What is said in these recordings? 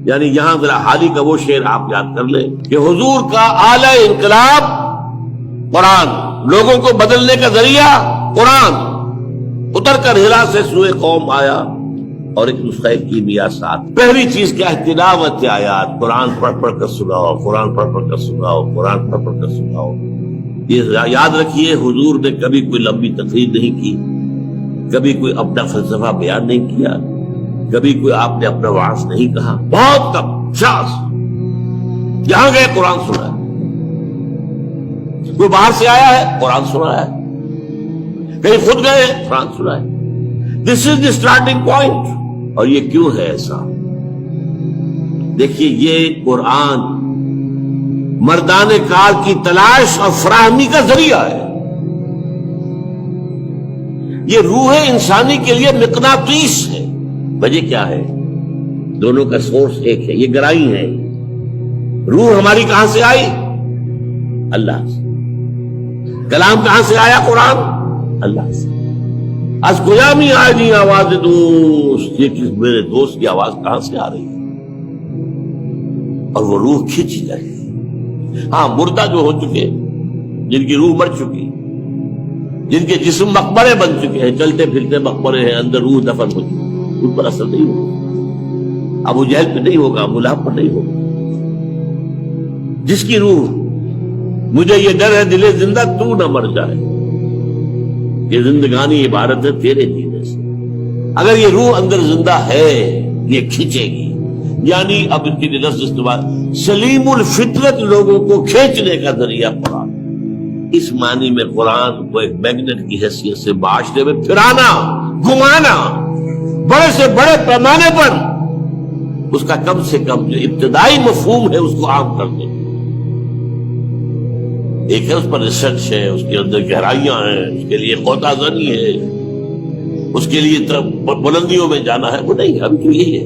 یعنی یہاں ذرا حالی کا وہ شعر آپ یاد کر لیں کہ حضور کا اعلی انقلاب قرآن، لوگوں کو بدلنے کا ذریعہ قرآن، اتر کر ہرا سے سوئے قوم آیا اور ایک نسخہ کیمیا ساتھ۔ پہلی چیز کیا ہے؟ تلاوت آیات، قرآن پڑھ پڑھ کر سناؤ، قرآن پڑھ پڑھ کر سناؤ، قرآن پڑھ پڑھ کر سناؤ۔ یہ یاد رکھیے حضور نے کبھی کوئی لمبی تقریر نہیں کی، کبھی کوئی اپنا فلسفہ بیان نہیں کیا، کبھی کوئی آپ نے اپنا وعظ نہیں کہا، بہت کم، شاذ۔ جہاں گئے قرآن سنا ہے، کوئی باہر سے آیا ہے قرآن سنا ہے، کہیں خود گئے قرآن سنا ہے۔ دس از دی اسٹارٹنگ پوائنٹ۔ اور یہ کیوں ہے ایسا؟ دیکھیے یہ قرآن مردان کار کی تلاش اور فراہمی کا ذریعہ ہے، یہ روح انسانی کے لیے مقناطیس ہے۔ وجہ کیا ہے؟ دونوں کا سورس ایک ہے، یہ گرائی ہے۔ روح ہماری کہاں سے آئی؟ اللہ سے۔ کلام کہاں سے آیا؟ قرآن، اللہ سے۔ از کجا میں آئی نہیں آواز دوست، یہ کہ میرے دوست کی آواز کہاں سے آ رہی ہے؟ اور وہ روح کھینچی جائے۔ ہاں مردہ جو ہو چکے، جن کی روح مر چکی، جن کے جسم مقبرے بن چکے ہیں، چلتے پھرتے مقبرے ہیں، اندر روح دفن ہو چکی، ان پر اثر نہیں ہوگا، ابو جہل پہ نہیں ہوگا، ابو لہب پر نہیں ہوگا۔ جس کی روح مجھے یہ ڈر ہے دل زندہ تو نہ مر جائے، یہ زندگانی عبارت ہے تیرے جینے سے۔ اگر یہ روح اندر زندہ ہے یہ کھینچے گی، یعنی اب ان کی لفظ استعمال سلیم الفطرت لوگوں کو کھینچنے کا ذریعہ قرآن۔ اس معنی میں قرآن کو ایک میگنیٹ کی حیثیت سے معاشرے میں پھرانا، گھمانا، بڑے سے بڑے پیمانے پر اس کا کم سے کم جو ابتدائی مفہوم ہے اس کو عام کر دیں۔ ایک ہے اس پر ریسرچ ہے، اس کے اندر گہرائیاں ہیں، اس کے لیے غوطہ زنی ہے، اس کے لیے بلندیوں میں جانا ہے، وہ نہیں، ابھی تو یہی ہے۔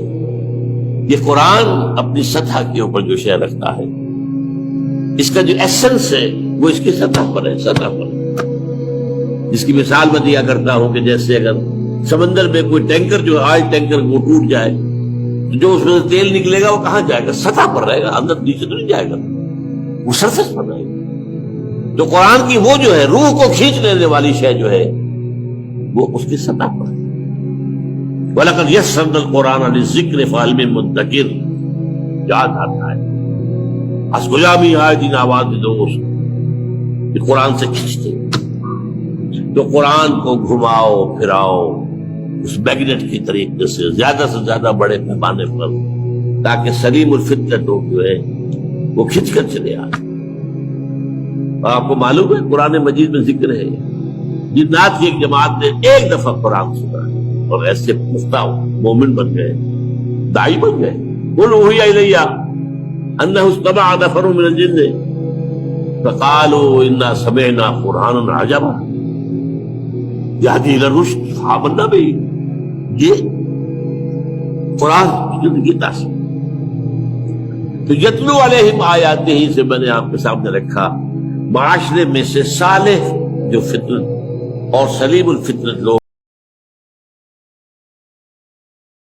یہ قرآن اپنی سطح کے اوپر جو شے رکھتا ہے، اس کا جو ایسنس ہے وہ اس کی سطح پر ہے، سطح پر۔ جس کی مثال میں دیا کرتا ہوں کہ جیسے اگر سمندر میں کوئی ٹینکر جو آئل ٹینکر وہ ٹوٹ جائے تو جو اس میں تیل نکلے گا وہ کہاں جائے گا؟ سطح پر رہے گا، اندر نیچے تو نہیں جائے گا، وہ سرفیس پر رہے گا۔ تو قرآن کی وہ جو ہے روح کو کھینچ لینے والی شے جو ہے وہ اس کی سطح پر ہے۔ وَلَقَدْ يَسَّرْنَا الْقُرْآنَ لِلذِّكْرِ فَهَلْ مِن مُدَّكِرٍ، یاد آتا ہے از کجا بھی آئے دین آواز دوست، یہ قرآن سے کھینچتے۔ تو قرآن کو گھماؤ پھراؤ اس میگنیٹ کی طریقے سے زیادہ بڑے پیمانے پر، تاکہ سلیم الفطرت لوگ جو ہے وہ کھنچ کر چلے آئے۔ آپ کو معلوم ہے قرآن مجید میں ذکر ہے جنات کی ایک جماعت نے ایک دفعہ قرآن سنا اور ایسے پختہ مومن بن گئے، داعی بن گئے۔ قُلْ أُوحِيَ إِلَيَّ أَنَّهُ اسْتَمَعَ نَفَرٌ مِنَ الْجِنِّ فَقَالُوا إِنَّا سَمِعْنَا قُرْآنًا عَجَبًا يَهْدِي إِلَى الرُّشْدِ فَآمَنَّا بِهِ۔ یہ قرآن کی زندگی تاثیر۔ تو یتلو علیہم آیاتہ سے میں نے آپ کے سامنے رکھا معاشرے میں سے صالح جو فطرت اور سلیم الفطرت لوگ